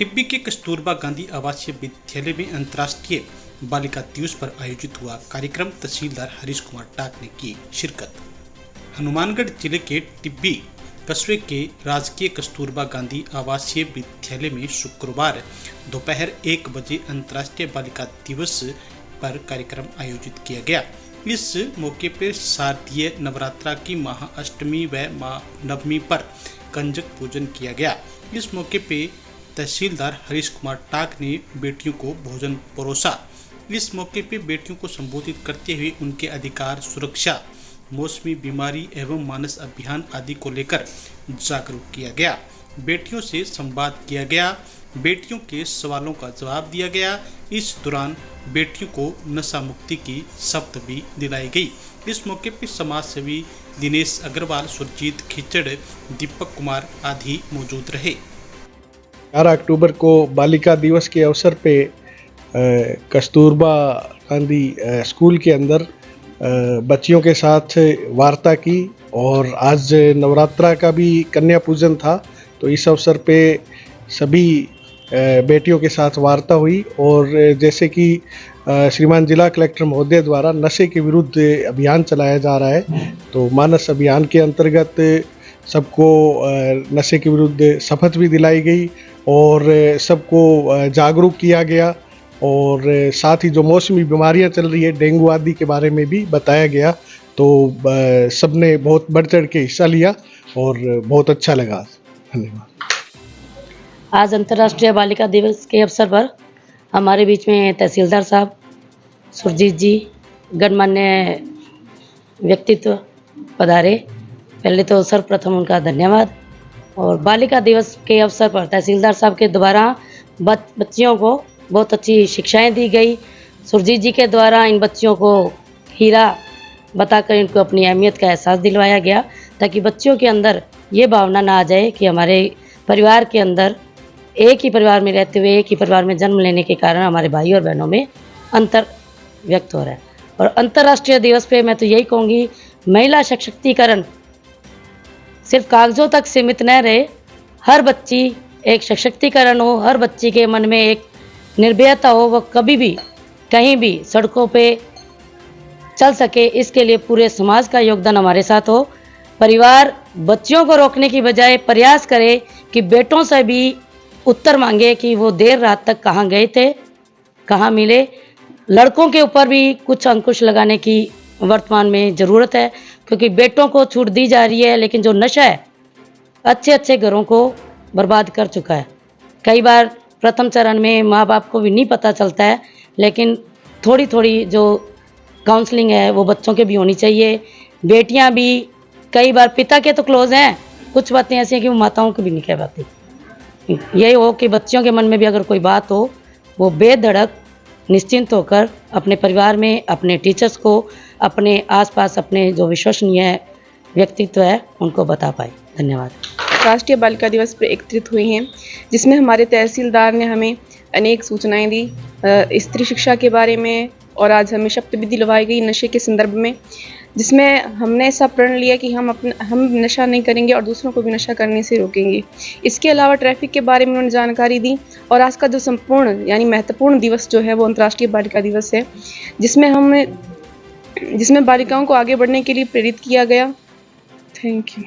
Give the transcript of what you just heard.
टिब्बी के कस्तूरबा गांधी आवासीय विद्यालय में अंतर्राष्ट्रीय बालिका दिवस पर आयोजित हुआ कार्यक्रम तहसीलदार हरीश कुमार टाक ने की शिरकत। हनुमानगढ़ जिले के टिब्बी कस्बे के राजकीय कस्तूरबा गांधी आवासीय विद्यालय में शुक्रवार दोपहर 1 बजे अंतर्राष्ट्रीय बालिका दिवस पर कार्यक्रम आयोजित किया गया। इस मौके पर शारदीय नवरात्रा की महाअष्टमी व महानवमी पर कंजक पूजन किया गया। इस मौके पर तहसीलदार हरीश कुमार टाक ने बेटियों को भोजन परोसा। इस मौके पर बेटियों को संबोधित करते हुए उनके अधिकार, सुरक्षा, मौसमी बीमारी एवं मानस अभियान आदि को लेकर जागरूक किया गया। बेटियों से संवाद किया गया, बेटियों के सवालों का जवाब दिया गया। इस दौरान बेटियों को नशा मुक्ति की शपथ भी दिलाई गई। इस मौके पर समाज सेवी दिनेश अग्रवाल, सुरजीत खिचड़, दीपक कुमार आदि मौजूद रहे। 11 अक्टूबर को बालिका दिवस के अवसर पे कस्तूरबा गांधी स्कूल के अंदर बच्चियों के साथ वार्ता की और आज नवरात्रा का भी कन्या पूजन था, तो इस अवसर पे सभी बेटियों के साथ वार्ता हुई। और जैसे कि श्रीमान जिला कलेक्टर महोदय द्वारा नशे के विरुद्ध अभियान चलाया जा रहा है, तो मानस अभियान के अंतर्गत सबको नशे के विरुद्ध शपथ भी दिलाई गई और सबको जागरूक किया गया। और साथ ही जो मौसमी बीमारियां चल रही है, डेंगू आदि के बारे में भी बताया गया। तो सबने बहुत बढ़ चढ़ के हिस्सा लिया और बहुत अच्छा लगा। धन्यवाद। आज अंतर्राष्ट्रीय बालिका दिवस के अवसर पर हमारे बीच में तहसीलदार साहब, सुरजीत जी, गणमान्य व्यक्तित्व पधारे। पहले तो सर्वप्रथम उनका धन्यवाद। और बालिका दिवस के अवसर पर तहसीलदार साहब के द्वारा बच्चियों को बहुत अच्छी शिक्षाएं दी गई। सुरजीत जी के द्वारा इन बच्चियों को हीरा बताकर इनको अपनी अहमियत का एहसास दिलवाया गया, ताकि बच्चियों के अंदर ये भावना ना आ जाए कि हमारे परिवार के अंदर एक ही परिवार में रहते हुए एक ही परिवार में जन्म लेने के कारण हमारे भाई और बहनों में अंतर व्यक्त हो रहा है। और अंतर्राष्ट्रीय दिवस पे मैं तो यही कहूँगी, महिला सशक्तिकरण सिर्फ कागजों तक सीमित न रहे, हर बच्ची एक सशक्तिकरण हो, हर बच्ची के मन में एक निर्भयता हो, वह कभी भी कहीं भी सड़कों पे चल सके। इसके लिए पूरे समाज का योगदान हमारे साथ हो। परिवार बच्चियों को रोकने की बजाय प्रयास करे कि बेटों से भी उत्तर मांगे कि वो देर रात तक कहाँ गए थे, कहाँ मिले। लड़कों के ऊपर भी कुछ अंकुश लगाने की वर्तमान में ज़रूरत है, क्योंकि बेटों को छूट दी जा रही है, लेकिन जो नशा है अच्छे अच्छे घरों को बर्बाद कर चुका है। कई बार प्रथम चरण में माँ बाप को भी नहीं पता चलता है, लेकिन थोड़ी थोड़ी जो काउंसलिंग है वो बच्चों के भी होनी चाहिए। बेटियां भी कई बार पिता के तो क्लोज हैं, कुछ बातें ऐसी हैं कि वो माताओं को भी नहीं कह पाती। यही हो कि बच्चियों के मन में भी अगर कोई बात हो, वो बेधड़क निश्चिंत होकर अपने परिवार में, अपने टीचर्स को, अपने आसपास अपने जो विश्वसनीय व्यक्तित्व है उनको बता पाए। धन्यवाद। राष्ट्रीय बालिका दिवस पर एकत्रित हुए हैं, जिसमें हमारे तहसीलदार ने हमें अनेक सूचनाएं दी स्त्री शिक्षा के बारे में, और आज हमें शपथ भी दिलवाई गई नशे के संदर्भ में, जिसमें हमने ऐसा प्रण लिया कि हम नशा नहीं करेंगे और दूसरों को भी नशा करने से रोकेंगे। इसके अलावा ट्रैफिक के बारे में उन्होंने जानकारी दी। और आज का जो संपूर्ण यानी महत्वपूर्ण दिवस जो है वो अंतर्राष्ट्रीय बालिका दिवस है, जिसमें बालिकाओं को आगे बढ़ने के लिए प्रेरित किया गया। Thank you.